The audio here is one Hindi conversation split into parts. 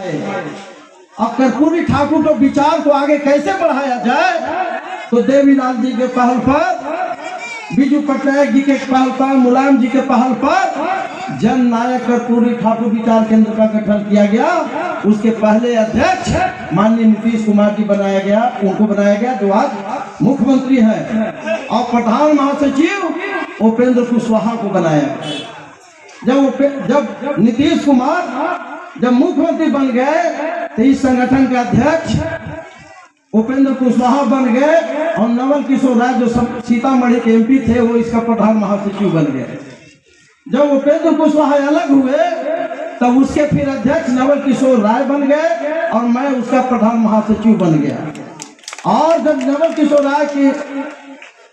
अब कर्पूरी ठाकुर को विचार को आगे कैसे बढ़ाया जाए, तो देवीलाल जी के पहल पर, बीजू पटनायक जी के पहल पर, मुलायम जी के पहल पर जन नायक कर्पूरी ठाकुर विचार केंद्र का गठन किया गया। उसके पहले अध्यक्ष माननीय नीतीश कुमार जी बनाया गया, उनको बनाया गया जो आज मुख्यमंत्री हैं, और प्रधान महासचिव उपेंद्र कुशवाहा को बनाया। जब नीतीश कुमार जब मुख्यमंत्री बन गए तो इस संगठन के अध्यक्ष उपेंद्र कुशवाहा बन गए, और नवल किशोर राय जो सीतामढ़ी के एमपी थे वो इसका प्रधान महासचिव बन गए। जब उपेंद्र कुशवाहा अलग हुए तब उसके फिर अध्यक्ष नवल किशोर राय बन गए और मैं उसका प्रधान महासचिव बन गया। और जब नवल किशोर राय की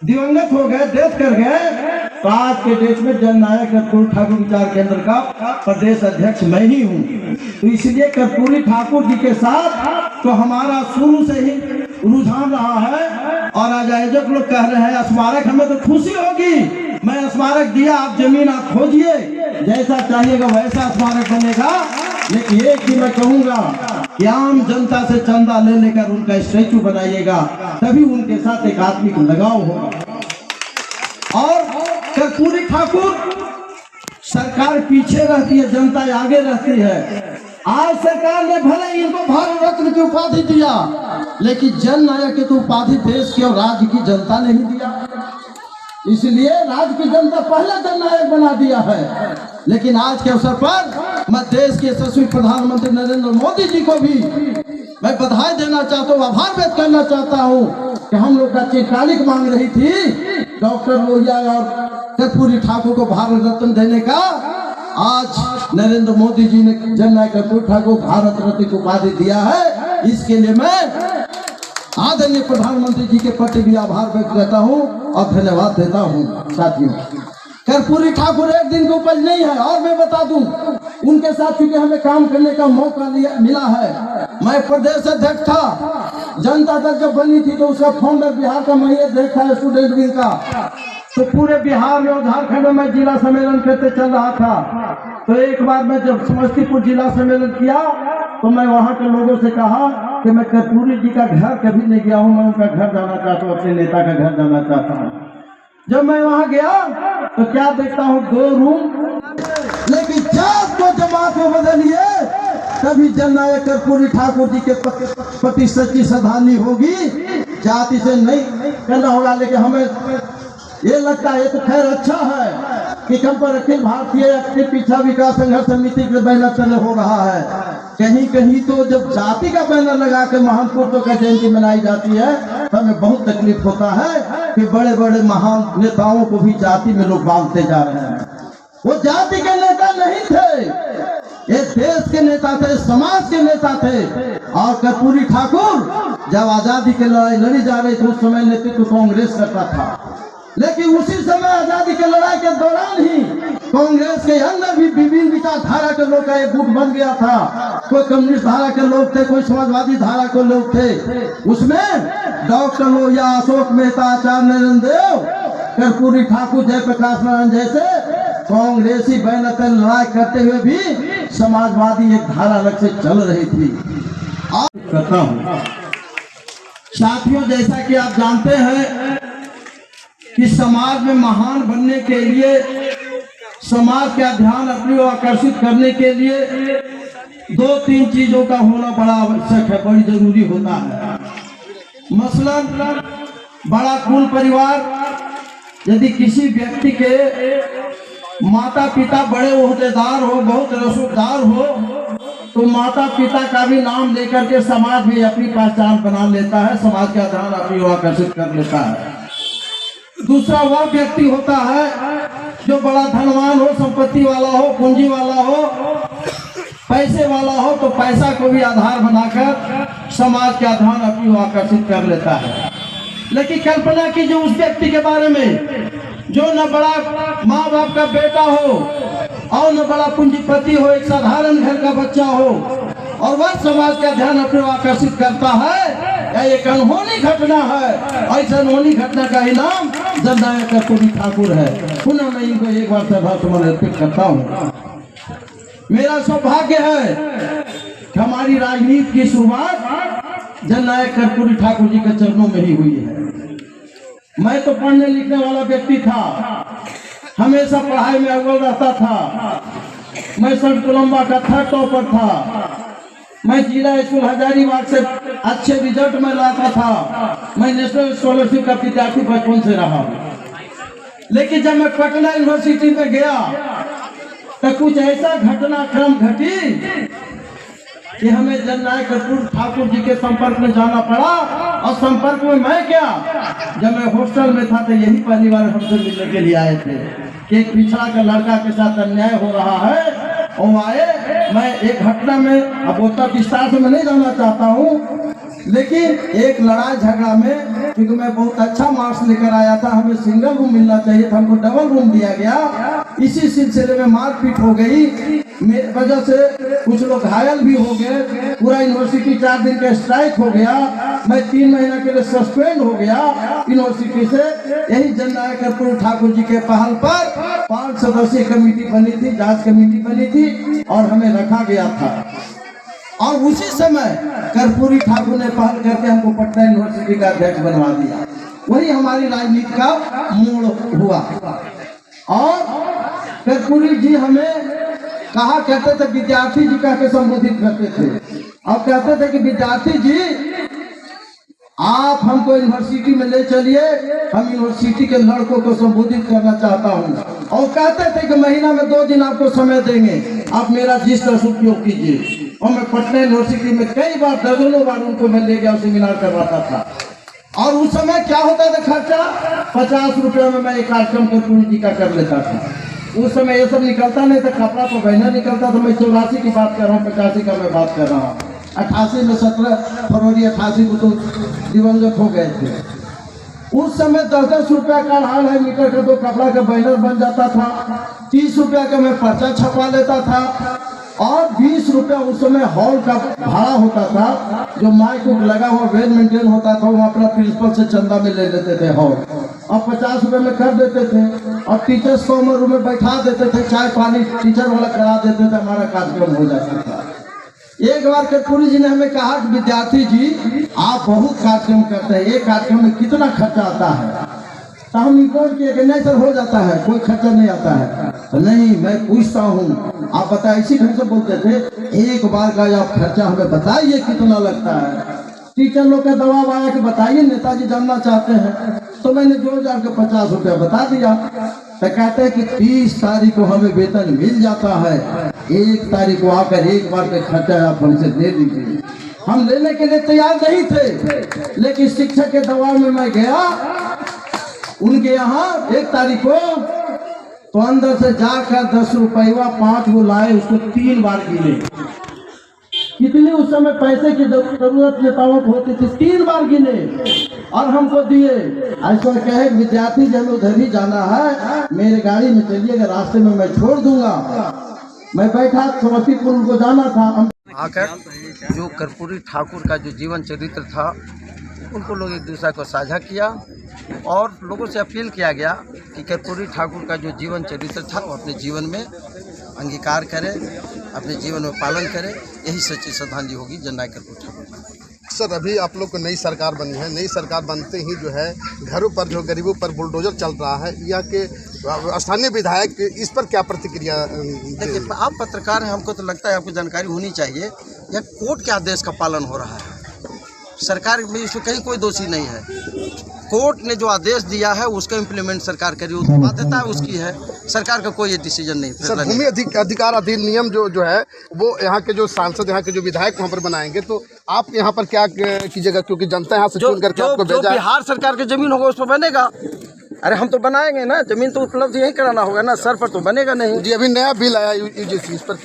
दिवंगत हो गए, डेथ कर गए, तो आज के डेट में जन नायक कर्पूरी ठाकुर विचार केंद्र का प्रदेश अध्यक्ष मैं ही हूँ। तो इसलिए कर्पूरी ठाकुर जी के साथ तो हमारा शुरू से ही रुझान रहा है। और आज आयोजक लोग कह रहे हैं स्मारक, हमें तो खुशी होगी, मैं स्मारक दिया, आप जमीन आप खोजिए, जैसा चाहिएगा वैसा स्मारक बनेगा। लेकिन एक ही मैं कहूँगा कि आम जनता से चंदा ले लेकर उनका स्टैचू बनाइएगा, तभी उनके साथ एक आत्मिक लगाव होगा। और कर्पूरी ठाकुर सरकार पीछे रहती है, जनता आगे रहती है। आज सरकार ने भले इनको भारत रत्न की उपाधि दिया, लेकिन जन नायक की तो उपाधि देश की और राज्य की जनता ने ही दिया। इसलिए राज्य की जनता पहले जन नायक बना दिया है। लेकिन आज के अवसर पर मैं देश के यशस्वी प्रधानमंत्री नरेंद्र मोदी जी को भी मैं बधाई देना चाहता हूँ, आभार व्यक्त करना चाहता हूँ कि हम लोग का चिरकालिक मांग रही थी डॉक्टर लोहिया और कर्पूरी ठाकुर को भारत रत्न देने का। आज नरेंद्र मोदी जी ने जन नायक कर्पूरी ठाकुर को भारत रत्न की उपाधि दिया है। इसके लिए मैं आदरणीय प्रधानमंत्री जी के प्रति भी आभार व्यक्त करता हूँ और धन्यवाद देता हूँ। साथियों, कर्पूरी ठाकुर एक दिन की उपज नहीं है। और मैं बता दूं, उनके साथ क्योंकि हमें काम करने का मौका मिला है। मैं प्रदेश अध्यक्ष था, जनता दल जब बनी थी तो उसका फाउंडर बिहार का मैं देखा है, स्टूडेंट विंग का। तो पूरे बिहार में और झारखंड में मैं जिला सम्मेलन करते चल रहा था। तो एक बार मैं जब समस्तीपुर जिला सम्मेलन किया तो मैं वहाँ के लोगों से कहा कि मैं कर्पूरी जी का घर कभी नहीं गया हूँ, मैं उनका घर जाना चाहता हूँ, अपने नेता का घर जाना चाहता हूँ। जब मैं वहाँ गया तो क्या देखता हूँ, 2 रूम, लेकिन जात को जमात में बदलिए तभी जन नायक कर्पूरी ठाकुर जी के प्रति सच्ची श्रद्धांजलि होगी। जाति से नहीं करना होगा। लेकिन हमें ये लगता है, ये तो खैर अच्छा है कि कम पर अखिल भारतीय एक्टिव पिछड़ा विकास संघर्ष समिति के बैनर तले हो रहा है। कहीं कहीं तो जब जाति का बैनर लगा के महान पुरुषों का जयंती मनाई जाती है तो हमें बहुत तकलीफ होता है कि बड़े बड़े महान नेताओं को भी जाति में लोग बांधते जा रहे हैं। वो जाति के नेता नहीं थे, ये देश के नेता थे, समाज के नेता थे। और कर्पूरी ठाकुर जब आजादी की लड़ाई लड़ी जा रही थी उस समय नेतृत्व कांग्रेस करता था। लेकिन उसी समय आजादी के लड़ाई के दौरान ही कांग्रेस के अंदर भी विभिन्न विचारधारा के लोग का एक गुट बन गया था। कोई कम्युनिस्ट धारा के लोग थे, कोई समाजवादी धारा के लोग थे। उसमें डॉक्टर लोहिया, अशोक मेहता, आचार्य नरेंद्र देव, कर्पूरी ठाकुर, जयप्रकाश नारायण जैसे कांग्रेसी बैनर पर लड़ाई करते हुए भी समाजवादी एक धारा अलग से चल रही थी। करता हूँ साथियों, जैसा कि आप जानते हैं कि समाज में महान बनने के लिए, समाज का ध्यान अपनी ओर आकर्षित करने के लिए 2-3 चीजों का होना बड़ा आवश्यक है, बड़ी जरूरी होता है। मसलन बड़ा कुल परिवार, यदि किसी व्यक्ति के माता पिता बड़े ओहदेदार हो, बहुत रसूखदार हो, तो माता पिता का भी नाम लेकर के समाज भी अपनी पहचान बना लेता है, समाज का ध्यान अपनी ओर आकर्षित कर लेता है। दूसरा वह व्यक्ति होता है जो बड़ा धनवान हो, संपत्ति वाला हो, पूंजी वाला हो, पैसे वाला हो, तो पैसा को भी आधार बनाकर समाज का ध्यान अपनी ओर आकर्षित कर लेता है। लेकिन कल्पना कीजिए उस व्यक्ति के बारे में जो न बड़ा माँ बाप का बेटा हो और न बड़ा पूंजीपति हो, एक साधारण घर का बच्चा हो, और वह समाज का ध्यान अपने ओर आकर्षित करता है। एक अनहोनी घटना है। ऐसा अनहोनी घटना का ही नाम जन नायक कर्पूरी ठाकुर है। पुनः मैं इनको एक बार सभा समर्पित करता हूँ। मेरा सौभाग्य है कि हमारी राजनीति की शुरुआत जननायक कर्पूरी ठाकुर जी के चरणों में ही हुई है। मैं तो पढ़ने लिखने वाला व्यक्ति था, हमेशा पढ़ाई में अव्वल रहता था। मैं संत कोलंबा का थर्ड टॉपर था। मैं जिला स्कूल हजारीबाग से अच्छे रिजल्ट में लाता था। मैं नेशनल स्कॉलरशिप का विद्यार्थी बचपन से रहा हूँ। लेकिन जब मैं पटना यूनिवर्सिटी में गया तो कुछ ऐसा घटनाक्रम घटी कि हमें जननायक कर्पूरी ठाकुर जी के संपर्क में जाना पड़ा। और संपर्क में मैं क्या, जब मैं हॉस्टल में था तो यही पहली बार हमसे मिलने के लिए आए थे कि एक पिछड़ा का लड़का के साथ अन्याय हो रहा है। और आए, मैं एक घटना में, अब उतना विस्तार से मैं नहीं जाना चाहता हूँ, लेकिन एक लड़ाई झगड़ा में, क्योंकि मैं बहुत अच्छा मार्क्स लेकर आया था, हमें सिंगल रूम मिलना चाहिए था, हमको डबल रूम दिया गया। इसी सिलसिले में मारपीट हो गई, मेरी वजह से कुछ लोग घायल भी हो गए। पूरा यूनिवर्सिटी 4 दिन का स्ट्राइक हो गया। मैं 3 महीना के लिए सस्पेंड हो गया यूनिवर्सिटी से। यही जननायक कर्पूरी ठाकुर जी के पहल पर 5 सदस्यीय कमेटी बनी थी, जांच कमेटी बनी थी और हमें रखा गया था। और उसी समय कर्पूरी ठाकुर ने पहल करके हमको पटना यूनिवर्सिटी का अध्यक्ष बनवा दिया। वही हमारी राजनीति का मोड़ हुआ। और कर्पूरी जी हमें कहा करते थे, विद्यार्थी जी कह के संबोधित करते थे और कहते थे कि विद्यार्थी जी आप हमको यूनिवर्सिटी में ले चलिए, हम यूनिवर्सिटी के लड़कों को संबोधित करना चाहता हूँ। और कहते थे कि महीना में 2 दिन आपको समय देंगे, आप मेरा जिस तरह से उपयोग कीजिए। और मैं पटना यूनिवर्सिटी में कई बार, दर्जनों बार उनको मैं ले गया, सेमिनार करवाता था। और उस समय क्या होता था खर्चा, 50 रुपये में मैं एक कार्यक्रम कर्पूरी जी का कर लेता था। उस समय ये सब निकलता नहीं था, कपड़ा तो बहना निकलता था। मैं 84 की बात कर रहा हूँ, 85 का मैं बात कर रहा हूँ। 88 में 17 फरवरी 88 को तो दिवंगत हो गए थे। उस समय 10-10 रुपया का 2.5 मीटर का 2 कपड़ा का बैनर बन जाता था। 30 रुपया का मैं पर्चा छपवा लेता था। और 20 रुपया उस समय हॉल का भाड़ा होता था, जो माइक लगा हुआ वेल मेंटेन होता था, वो अपना प्रिंसिपल से चंदा में ले लेते थे हॉल। और 50 रुपये में कर देते थे। और टीचर्स को रूम में बैठा देते थे, चाय पानी टीचर वाला करा देते थे, हमारा कार्यक्रम हो जाता था। एक बार कर्पूरी जी ने हमें कहा कि विद्यार्थी जी आप बहुत कार्यक्रम करते हैं, एक कार्यक्रम में कितना खर्चा आता है? तो हम रिपोर्ट किए कि नहीं सर हो जाता है, कोई खर्चा नहीं आता है। तो नहीं, मैं पूछता हूँ, आप बताए, इसी ढंग से बोलते थे, एक बार का आप खर्चा हमें बताइए कितना लगता है। टीचर लोग का दबाव आया कि बताइए, नेताजी जानना चाहते हैं। तो मैंने जोर जार के 50 रुपया बता दिया। तो कहते हैं कि 30 तारीख को हमें वेतन मिल जाता है, 1 तारीख को आकर एक बार का खर्चा आप हमसे दे दीजिए। हम लेने के लिए तैयार नहीं थे, लेकिन शिक्षक के दबाव में मैं गया उनके यहाँ 1 तारीख को। तो अंदर से जाकर 10 रुपया 5 वो लाए, उसको 3 बार गिने। कितनी उस समय पैसे की जरूरत नेताओं को होती थी, 3 बार गिने और हमको दिए। ऐसा कहे विद्यार्थी जब उधर ही जाना है, मेरे गाड़ी में चलिएगा, रास्ते में मैं छोड़ दूंगा। मैं बैठा, समस्तीपुर को जाना था। आकर जो कर्पूरी ठाकुर का जो जीवन चरित्र था, उनको लोग एक दूसरे को साझा किया और लोगों से अपील किया गया कि कर्पूरी ठाकुर का जो जीवन चरित्र था वो अपने जीवन में अंगीकार करें, अपने जीवन में पालन करें। यही सच्ची श्रद्धांजलि होगी जननायक कर्पूरी ठाकुर को। सर, अभी आप लोग को नई सरकार बनी है, नई सरकार बनते ही जो है घरों पर जो गरीबों पर बुलडोजर चल रहा है, यहाँ के स्थानीय विधायक इस पर क्या प्रतिक्रिया? देखिए, आप पत्रकार हैं, हमको तो लगता है आपको जानकारी होनी चाहिए। यह कोर्ट के आदेश का पालन हो रहा है, सरकार में इसमें कहीं कोई दोषी नहीं है। कोर्ट ने जो आदेश दिया है उसका इम्प्लीमेंट सरकार करी, बाध्यता उसकी है, सरकार का कोई डिसीजन नहीं। सर, भूमि अधिकार अधिनियम जो है वो यहाँ के जो सांसद, यहाँ के जो विधायक वहाँ पर बनाएंगे, तो आप यहाँ पर क्या कीजिएगा? क्योंकि जनता यहाँ से चुन करके आपको भेजा है। बिहार सरकार की जमीन होगा उस पर बनेगा। अरे हम तो बनाएंगे ना, जमीन तो उपलब्ध यही कराना होगा ना, सर पर तो बनेगा नहीं। जी, अभी नया बिल आया यूजीसी, इस पर